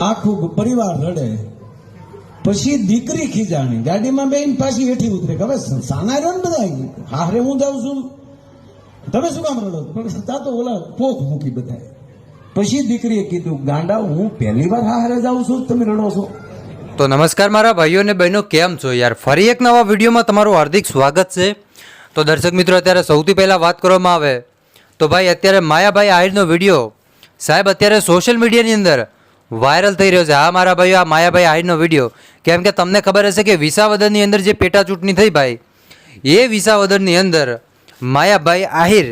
આખું પરિવાર રડે, પછી દીકરી ખીજાણી ગાડીમાં બેન પાછી હેઠી ઉતરે કે હવે સાના રહ્યો ને બધા હારે હું જાઉં છું, તમે શું કામ રડો? તા તો ઓલા પોખ મૂકી બધા. પછી દીકરીએ કીધું ગાંડા હું પહેલી વાર હારે જાઉં છું, તમે રડો છો? તો નમસ્કાર મારા ભાઈઓ અને બહેનો, કેમ છો યાર? ફરી એક નવા વિડીયોમાં તમારું હાર્દિક સ્વાગત છે. તો દર્શક મિત્રો, અત્યારે સૌથી પહેલાં વાત કરવામાં આવે તો ભાઈ અત્યારે માયાભાઈ આહિરનો વિડીયો સાહેબ અત્યારે સોશિયલ મીડિયાની અંદર વાયરલ થઈ રહ્યો છે. હા મારા ભાઈઓ, આ માયાભાઈ આહિરનો વિડીયો, કેમ કે તમને ખબર હશે કે વિસાવદરની અંદર જે પેટા ચૂંટણી થઈ ભાઈ, એ વિસાવદરની અંદર માયાભાઈ આહિર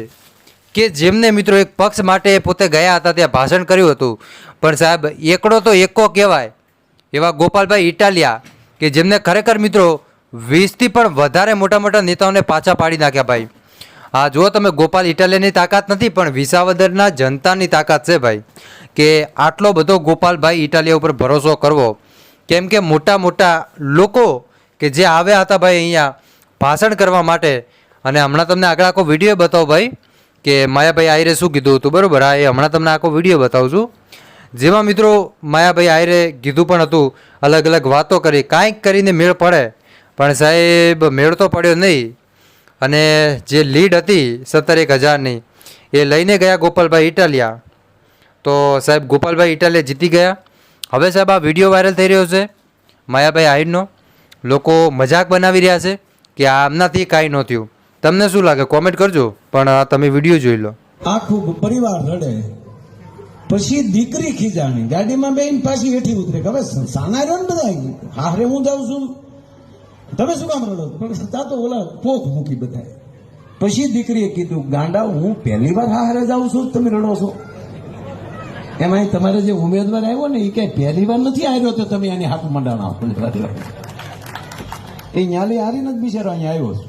કે જેમને મિત્રો એક પક્ષ માટે પોતે ગયા હતા ત્યાં ભાષણ કર્યું હતું, પણ સાહેબ એકડો તો એકો કહેવાય એવા ગોપાલભાઈ ઇટાલિયા કે જેમને ખરેખર મિત્રો 20થી પણ વધારે મોટા મોટા નેતાઓને પાછા પાડી નાખ્યા ભાઈ. હા જુઓ તમે, ગોપાલ ઇટાલિયાની તાકાત નથી પણ વિસાવદરના જનતાની તાકાત છે ભાઈ, કે આટલો બધો ગોપાલભાઈ ઇટાલિયા ઉપર ભરોસો કરવો. કેમ કે મોટા મોટા લોકો કે જે આવ્યા હતા ભાઈ અહીંયા ભાષણ કરવા માટે, અને હમણાં તમને આગળ આખો વિડીયો બતાવો ભાઈ કે માયાભાઈ આહિરે શું કીધું હતું, બરાબર? હા, એ હમણાં તમને આખો વિડીયો બતાવું છું, જેમાં મિત્રો માયાભાઈ આહિરે કીધું પણ હતું, અલગ અલગ વાતો કરી, કાંઈક કરીને મેળ પડે, પણ સાહેબ મેળ તો પડ્યો નહીં. અને જે લીડ હતી 17,000ની એ લઈને ગયા ગોપાલભાઈ ઇટાલિયા. તો સાહેબ ગોપાલભાઈ ઇટાલિયા જીતી ગયા. હવે સાહેબ આ વિડીયો વાયરલ થઈ રહ્યો છે માયાભાઈ આહિરનો, લોકો મજાક બનાવી રહ્યા છે કે આમનાથી કાંઈ ન થયું. તમને શું લાગે કોમેન્ટ કરજો, પણ તમે વિડીયો જોઈ લો. આખું પરિવાર રડે, પછી દીકરી ખીજાણી ગાડીમાં બેન પાછી હેઠી ઉતરે કે હવે સાના રહ્યો ને બધા હારે હું જાઉં છું, તમે શું કામ રડો? તા તો ઓલા પોખ મૂકી બધા. પછી દીકરીએ કીધું ગાંડા હું પહેલી વાર હારે જાઉં છું, તમે રડો છો? એમાં તમારે જે ઉમેદવાર આવ્યો ને એ કઈ પહેલી વાર નથી આવ્યો, તો તમે એની હાથ મંડાણા એ ન્યાલી હારી નથી બિચારો અહીંયા આવ્યો છે.